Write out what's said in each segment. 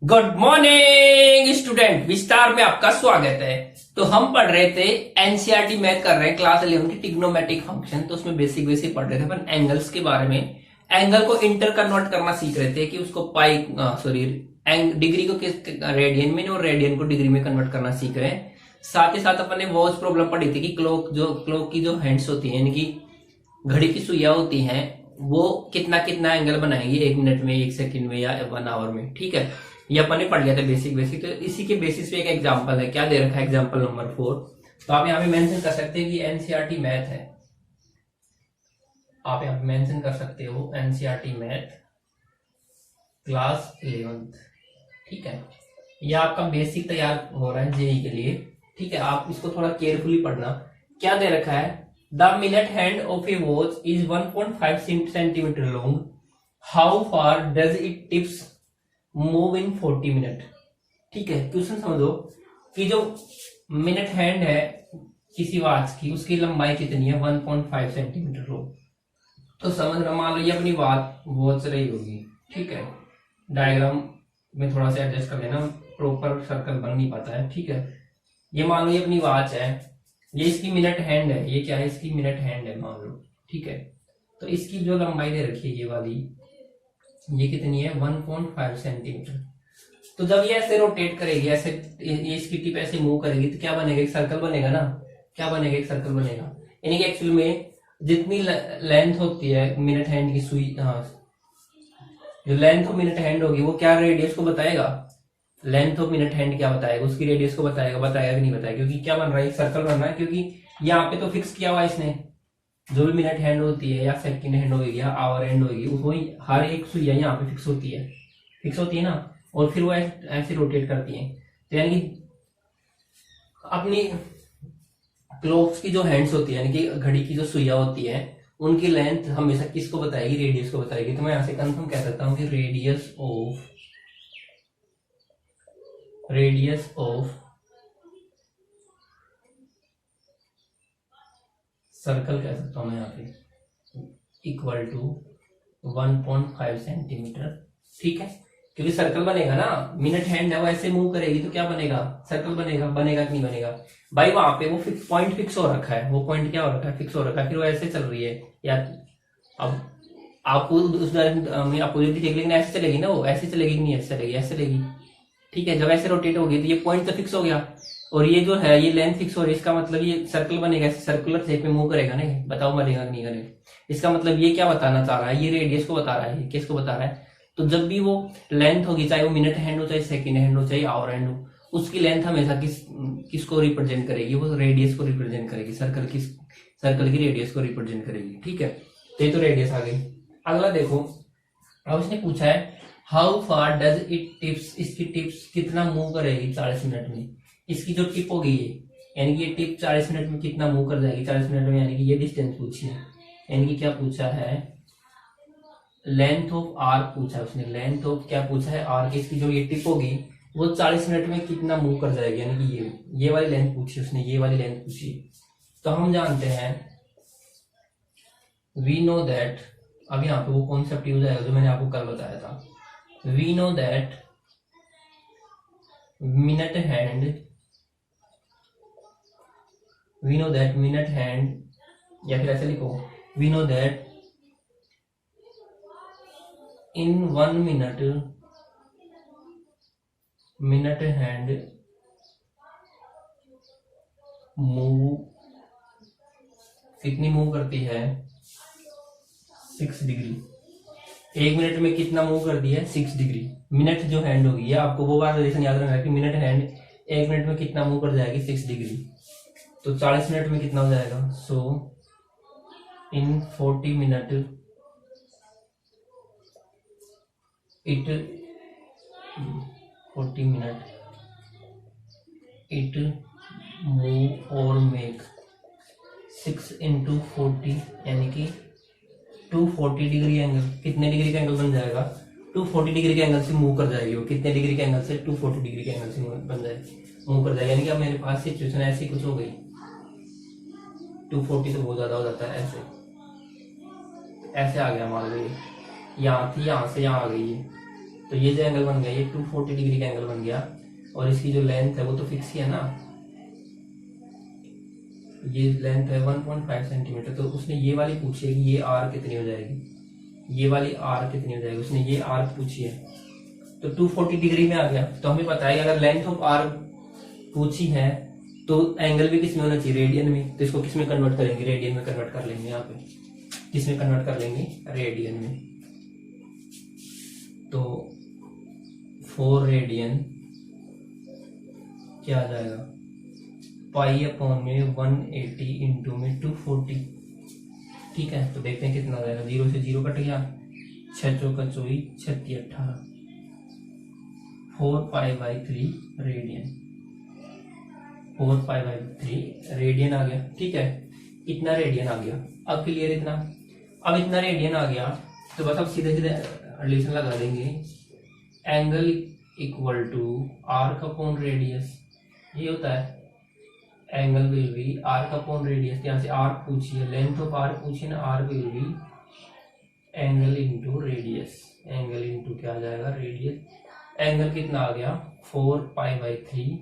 Good morning student, विस्तार में आपका स्वागत है। तो हम पढ़ रहे थे एनसीईआरटी मैथ कर रहे हैं क्लास 11 की ट्रिग्नोमेट्रिक फंक्शन। तो उसमें बेसिक बेसिक पढ़ रहे थे अपन एंगल्स के बारे में। एंगल को इंटर कन्वर्ट करना सीख रहे थे कि उसको पाई सॉरी डिग्री को किस रेडियन में और रेडियन को डिग्री में कन्वर्ट करना सीख रहे हैं। साथ ही साथ अपन ने वॉच प्रॉब्लम पढ़ी थी कि क्लॉक की जो हैंड्स होती है यानी कि घड़ी की सुइयां होती हैं वो कितना कितना एंगल बनाएंगे 1 मिनट में, 1 सेकंड में या 1 आवर में। ठीक है, ये अपन ने पढ़ लिया था बेसिक बेसिक। तो इसी के बेसिस पे एक एग्जांपल है, क्या दे रखा है एग्जांपल नंबर 4। तो आप यहाँ पे मेंशन कर सकते हैं कि एनसीईआरटी मैथ है। आप यहाँ पे मेंशन कर सकते हो एनसीईआरटी मैथ क्लास 11। ठीक है, ये आपका बेसिक तैयार हो रहा है जेई के लिए। ठीक है, आप इसको थोड़ा केयरफुली पढ़ना। क्या दे रखा है, the minute hand of A watch is 1.5 centimetre long, how far does it tips move in 40 minute. ठीक है, क्वेश्चन समझो कि जो मिनट हैंड है किसी वॉच की, उसकी लंबाई कितनी है 1.5 सेंटीमीटर लो। तो समझ रहा, मान लो ये अपनी वॉच रही होगी। ठीक है, डायग्राम में थोड़ा सा एडजस्ट कर लेना, प्रॉपर सर्कल बन नहीं पाता है। ठीक है, ये मान लो ये अपनी वॉच है, ये इसकी मिनट हैंड है, ये क्या है इसकी मिनट हैंड है मान लो। ठीक है, तो इसकी जो लंबाई दे रखी है ये वाली, ये कितनी है 1.5 सेंटीमीटर। तो जब ये ऐसे रोटेट करेगी, ऐसे ये इसकी टिप ऐसे मूव करेगी तो क्या बनेगा, एक सर्कल बनेगा ना। क्या बनेगा, एक सर्कल बनेगा। यानी कि एक्चुअल में जितनी लेंथ होती है मिनट हैंड की सुई, जो लेंथ ऑफ मिनट हैंड होगी वो क्या रेडियस को बताएगा, लेंथ ऑफ मिनट हैंड क्या बताएगा, उसकी रेडियस को बताएगा कि नहीं बताएगा। क्योंकि क्या बन रहा है, एक सर्कल बन रहा है। क्योंकि यहाँ पे तो फिक्स किया हुआ है इसने, जो भी मिनट हैंड होती है या सेकंड हैंड होगी या आवर हैंड होगी, वो हर एक सुइया यहाँ पे फिक्स होती है ना। और फिर वो ऐसे रोटेट करती है। तो यानी कि अपनी क्लॉक्स की जो हैंड्स होती है यानी कि घड़ी की जो सुइया होती है, उनकी लेंथ हमेशा किसको बताएगी, रेडियस को बताएगी। तो मैं यहाँ से कंफर्म कह सकता हूँ कि रेडियस ऑफ सर्कल कह सकता हूं मैं यहाँ पे इक्वल टू 1.5 सेंटीमीटर। ठीक है, क्योंकि सर्कल बनेगा ना, मिनट हैंड है वो ऐसे मूव करेगी तो क्या बनेगा, सर्कल बनेगा कि नहीं बनेगा भाई। वहां पे वो पॉइंट फिक्स हो रखा है, वो पॉइंट क्या हो रखा है, फिक्स हो रखा है। फिर वो ऐसे चल रही है या अब आपको उस में अपोजिट दिखेगी, लेकिन ऐसे चलेगी ना, वो ऐसे चलेगी नहीं, ऐसे चलेगी, ऐसे चलेगी। ठीक है, जब ऐसे रोटेट होगी तो ये पॉइंट तो फिक्स हो गया और ये जो है ये लेंथ फिक्स हो रही है। इसका मतलब ये सर्कल बनेगा, सर्कुलर शेप में मूव करेगा ना, बताओ बनेगा कि नहीं करेगा। इसका मतलब ये क्या बताना चाह रहा है, ये रेडियस को बता रहा है, किसको बता रहा है। तो जब भी वो लेंथ होगी, चाहे वो मिनट हैंड हो, चाहे सेकंड हैंड हो, चाहे आवर हैंड हो, उसकी लेंथ हमेशा किसको रिप्रेजेंट करेगी, वो रेडियस को रिप्रेजेंट करेगी। सर्कल की रेडियस को रिप्रेजेंट करेगी। ठीक है, तो ये तो रेडियस आ गई। अगला देखो, अब इसने पूछा है how far does it tips, इसकी टिप्स कितना मूव करेगी 40 मिनट में। इसकी जो टिप होगी यानी कि ये टिप 40 मिनट में कितना मूव कर जाएगी 40 मिनट में, यानी कि ये डिस्टेंस पूछी है। यानी कि क्या पूछा है, लेंथ ऑफ आर पूछा है उसने, लेंथ ऑफ क्या पूछा है, आर की। इसकी जो ये टिप होगी वो 40 मिनट में कितना मूव कर जाएगी, यानी कि ये वाली लेंथ पूछी उसने, ये वाली लेंथ पूछी। तो हम जानते हैं, वी नो दैट, अब यहाँ पे वो कॉन्सेप्ट यूज आएगा जो मैंने आपको कल बताया था। We know that minute hand, या फिर ऐसे लिखो, we know that in 1 minute hand move, कितनी मूव करती है 6 डिग्री। 1 मिनट में कितना मूव कर दिया है 6 डिग्री। मिनट जो हैंड होगी, ये आपको वो बात रिलेशन याद रखना है कि मिनट हैंड 1 मिनट में कितना मूव कर जाएगी 6 डिग्री। तो 40 मिनट में कितना हो जाएगा, सो इन 40 मिनट इट मूव और मेक 6 into 40 यानी कि 240 डिग्री एंगल। कितने डिग्री का एंगल बन जाएगा, 240 डिग्री के एंगल से मूव कर जाएगी वो। कितने डिग्री के एंगल से, 240 डिग्री के एंगल से मूव कर जाएगी। यानी कि अब मेरे पास सिचुएशन ऐसी कुछ हो गई, 240 तो बहुत ज्यादा हो जाता है, ऐसे आ गया मान लो, यहाँ थी, यहाँ से यहाँ आ गई है, तो ये जो एंगल बन गया ये 240 डिग्री का एंगल बन गया, और इसकी जो लेंथ है वो तो फिक्स ही है ना, ये लेंथ है 1.5 सेंटीमीटर। तो उसने ये वाली पूछी है कि ये आर कितनी हो जाएगी, ये वाली आर कितनी हो जाएगी, उसने ये आर पूछी है। तो 240 डिग्री में आ गया। तो हमें पता है कि अगर लेंथ ऑफ आर पूछी है तो एंगल भी किस में होना चाहिए, रेडियन में। तो इसको किस में कन्वर्ट करेंगे, रेडियन में कन्वर्ट कर लेंगे। यहाँ पे किस में कन्वर्ट कर लेंगे, रेडियन में। तो 4 रेडियन क्या आ जाएगा, पाई अपॉन में 180 इंटू में 240। ठीक है, तो देखते हैं कितना आ जाएगा। 0 से 0 कट गया, 6 चौका 24, 36 18, 4 pi by 3 radian, 4 pi by 3 radian आ गया। ठीक है, इतना रेडियन आ गया। अब क्लियर इतना, अब इतना रेडियन आ गया तो बस अब सीधे सीधे रिलेशन लगा देंगे, angle equal to arc upon radius. ये होता है angle will be arc upon radius. यहाँ से आर्क पूछी है, लेंथ ऑफ आर्क पूछी है ना, arc will be angle into radius. Angle into क्या आ जाएगा, रेडियस। एंगल कितना आ गया, 4 पाई बाई 3,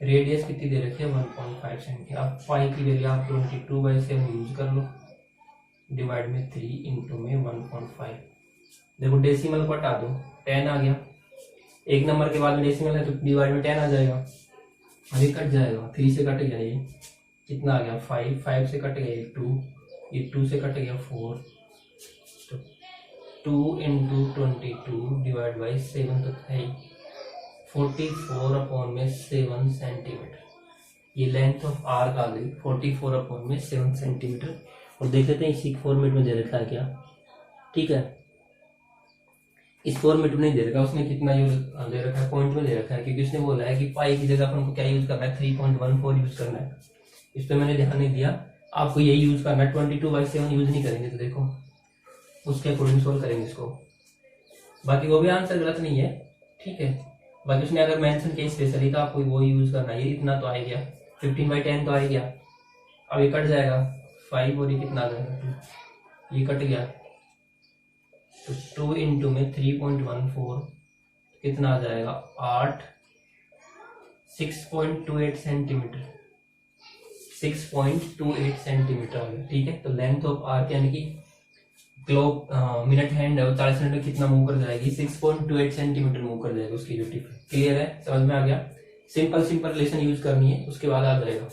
रेडियस कितनी दे रखी है 1.5 सेंटीमीटर। अब पाई की वैल्यू आप 22/7 यूज कर लो, डिवाइड में 3 इंटू में 1.5। देखो डेसिमल को हटा दो, 10 आ गया। एक नंबर के बाद में डेसिमल है तो डिवाइड में 10 आ जाएगा। अभी कट जाएगा, 3 से कट गया, ये कितना आ गया 5, 5 से कट गया ये 2, ये 2 से कट गया 4, तो 2 इंटू 22 डिवाइड बाई 7 तो है 44 अपॉन में 7 सेंटीमीटर। ये लेंथ ऑफ आर्क आ गई 44 अपॉन में 7 सेंटीमीटर। और देख लेते हैं इसी फॉर्मेट में दे रखा है क्या। ठीक है, इस फॉर्मेट में नहीं दे रखा, उसने कितना यूज दे रखा है, पॉइंट में दे रखा है, क्योंकि उसने बोला है कि पाई की जगह अपन को क्या यूज करना है, 3.14 यूज करना है। इस पर मैंने ध्यान नहीं दिया, आपको यही यूज करना है। 22/7 यूज नहीं करेंगे, तो देखो उसके अकॉर्डिंग सोल्व करेंगे इसको। बाकी वो भी आंसर गलत नहीं है, ठीक है। बाकी उसने अगर मेंशन किया स्पेशली तो आपको वो यूज करना है। ये इतना तो आ गया, 15/10 तो आ गया। अब ये कट जाएगा 5 और ये कितना आ जाएगा 2, ये कट गया तो 2 इंटू में 3.14 कितना आ जाएगा 8, 6.28 सेंटीमीटर, 6.28 सेंटीमीटर आ गया। ठीक है, तो लेंथ ऑफ आर्क यानी कि ग्लोब मिनट हैंड है वो 40 मिनट में कितना मूव कर जाएगी, 6.28 सेंटीमीटर मूव कर जाएगा उसकी जो टिप है। क्लियर है, समझ में आ गया। सिंपल सिंपल रिलेशन यूज करनी है, उसके बाद आ जाएगा।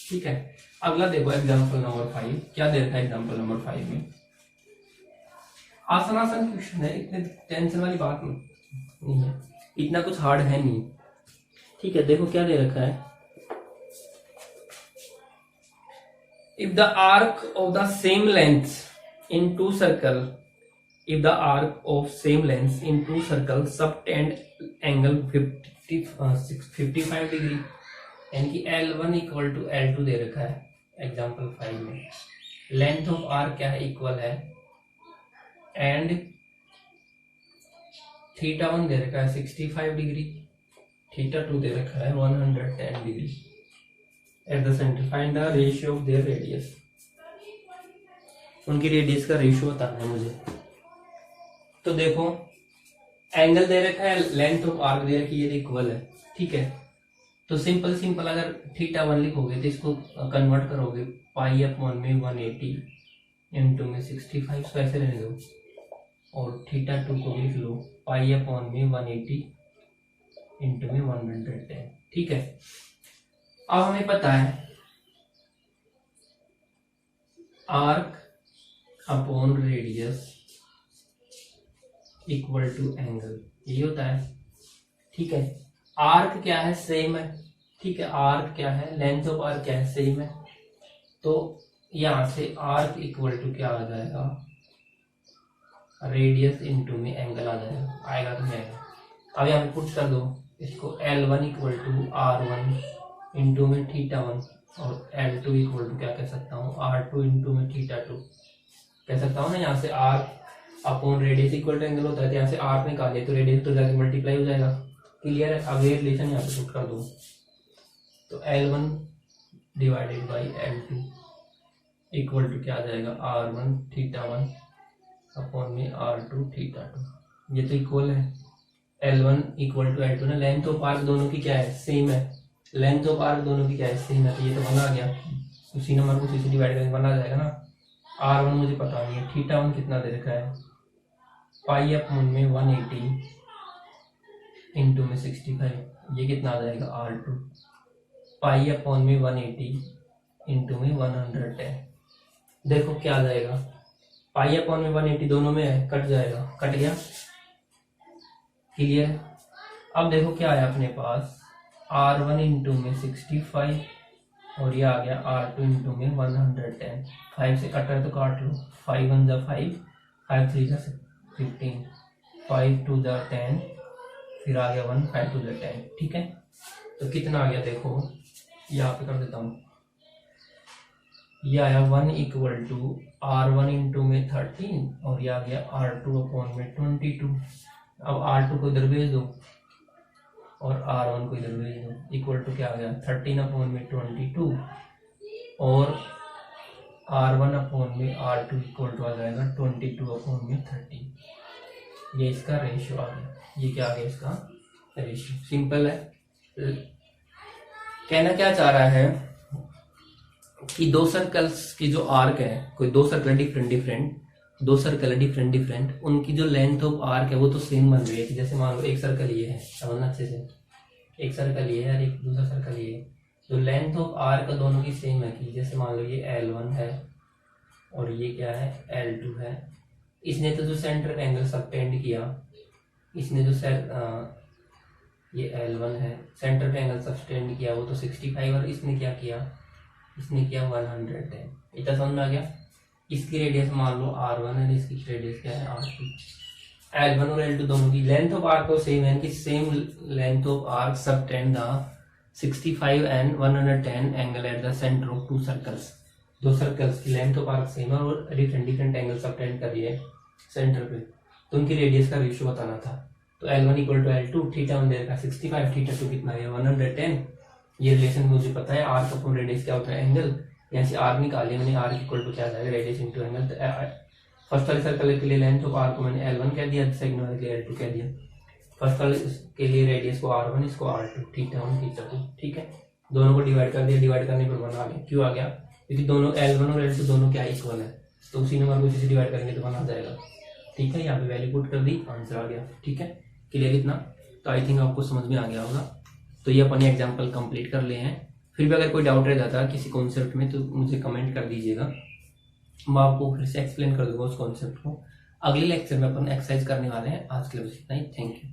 ठीक है, अगला देखो एग्जांपल नंबर 5। क्या दे रखा है एग्जांपल नंबर 5 में, आसान आसान क्वेश्चन है, इतने टेंशन वाली बात नहीं है, इतना कुछ हार्ड है नहीं। ठीक है, देखो क्या दे रखा है, if the arc of the same length in two circle, if the arc of same length in two circles subtend angle 55 degree, यानी कि L1 इक्वल टू L2 दे रखा है एग्जांपल 5 में। लेंथ ऑफ आर्क क्या है, इक्वल है, and θ1 दे रखा है 65 डिग्री, θ2 दे रखा है 110 degree. At the centre find the ratio of their radius. उनकी रेडियस का रेशियो बताना है मुझे। तो देखो एंगल दे रखा है, लेंथ ऑफ आर्क दे रखी है, इक्वल है। ठीक है, तो सिंपल सिंपल अगर θ1 लिखोगे तो इसको कन्वर्ट करोगे पाई अपॉन में 180 इंटू में 65, तो ऐसे रहने दो, और θ2 को लिख लो पाई अपॉन में 180 इंटू में 110। ठीक है, अब हमें पता है arc upon radius equal to angle, ये होता है। ठीक है, आर्क क्या है, सेम है। ठीक है, आर्क क्या है, लेंथ ऑफ आर्क क्या है, सेम है। तो यहां से आर्क इक्वल टू क्या आ जाएगा, रेडियस इंटू में एंगल आ जाएगा, आएगा तो नहीं आएगा। अब यहाँ पे पुट कर दो इसको, L1 equal to R1 into में θ1, और L2 इक्वल टू क्या कह सकता हूँ, R2 इंटू में θ2 कह सकता हूँ ना। यहाँ से arc upon radius equal to angle होता है, तो यहाँ से आर्क निकाले तो रेडियस तो जाके मल्टीप्लाई हो जाएगा। क्लियर है, अब ये रिलेशन यहाँ पे पुट कर दो, तो L1 divided by L2 equal to क्या आ जाएगा, R1 θ1 अपॉन में R2 θ2। ये तो इक्वल है, L1 इक्वल टू L2 ना, लेंथ ऑफ आर्क दोनों की क्या है, सेम है, लेंथ ऑफ आर्क दोनों की क्या है, सेम है, तो ये तो 1 आ गया, उसी नंबर को उसी से डिवाइड करके 1 आ जाएगा ना। R1 मुझे पता नहीं है, θ1 कितना दे रखा है, पाई अपॉन में 180 इंटू में 65, ये कितना आ जाएगा R2, पाई अपॉन में 180 इंटू में 110। देखो क्या आ जाएगा, पाई अपॉन में 180 दोनों में है, कट जाएगा, कट गया, क्लियर। अब देखो क्या है अपने पास, R1 इंटू में 65 और ये आ गया R2 इंटू में 110, 5 से कट है तो काट लो, 5 1 जा 5, 5 3 जा 15, 5 2 जा 10, फिर आ गया 1, 5 2 जा 10, ठीक है। तो कितना आ गया देखो, यहाँ पे कर देता हूँ, ये आया 1 इक्वल टू R1 इंटू में 13 और ये आ गया R2 अपॉन में 22। अब R2 को इधर भेज दो और R1 को इधर भेज दो, इक्वल टू क्या आ गया 13 अपॉन में 22 और R1 अपॉन में R2 इक्वल टू आ जाएगा 22 अपॉन में 13। ये इसका रेशियो आ गया, ये क्या आ गया इसका रेशियो, सिंपल है। कहना क्या चाह रहा है कि दो सर्कल्स की जो आर्क है, कोई दो सर्कल दो सर्कल डिफरेंट, उनकी जो लेंथ ऑफ आर्क है वो तो सेम बन रही है। कि जैसे मान लो एक सर्कल ये है, समझना अच्छे से, एक सर्कल ये है और एक दूसरा सर्कल ये है, तो लेंथ ऑफ आर्क दोनों की सेम है। कि जैसे मान लो ये L1 है और ये क्या है L2 है, इसने तो जो सेंटर एंगल सबटेंड किया, इसने जो ये L1 है, सेंटर एंगल सबटेंड किया वो तो 65 और इसने क्या किया, इसने किया 110। इतना समझ में आ गया। इसकी रेडियस मान लो R1 है, इसकी रेडियस क्या है R2। L1 और L2 दोनों की लेंथ ऑफ आर्क तो सेम है, कि same length of arc subtend the 65 and 110 angle at the centre of to circles. दो सर्कल्स की लेंथ ऑफ आर्क सेम है और डिफरेंट एंगल सबटेंड कर रही है सेंटर पे, तो उनकी रेडियस का रेशियो बताना था। तो L1 इक्वल टू L2, θ1 दे रखा 65, θ2 कितना है 110। ये रिलेशन मुझे पता है, आर्क अपॉन रेडियस क्या होता है एंगल, यहाँ से आर निकालिए मैंने, आर इक्वल टू क्या आ जाएगा रेडियस इंटू एंगल। तो फर्स्ट वाले सर्कल के लिए लेंथ ऑफ आर को मैंने L1 कह दिया, सेकंड वाले के लिए L2 कह दिया। फर्स्ट वाले के लिए रेडियस को R1, इसको R2, θ1 θ2, ठीक है। दोनों को डिवाइड कर दिया, डिवाइड करने पर 1 आ गया। क्यों आ गया, क्योंकि दोनों L1 और L2 दोनों क्या इक्वल है, तो उसी नंबर को इसी से डिवाइड करेंगे तो 1 आ जाएगा, ठीक है। यहाँ पे वैल्यू पुट कर दी, आंसर आ गया, ठीक है। क्लियर इतना, तो आई थिंक आपको समझ में आ गया होगा। तो ये अपन एग्जाम्पल कंप्लीट कर लिए हैं। फिर भी अगर कोई डाउट रह जाता है किसी कॉन्सेप्ट में तो मुझे कमेंट कर दीजिएगा, मैं आपको फिर से एक्सप्लेन कर दूंगा उस कॉन्सेप्ट को। अगले लेक्चर में अपन एक्सरसाइज करने वाले हैं। आज के लिए बस इतना ही, थैंक यू।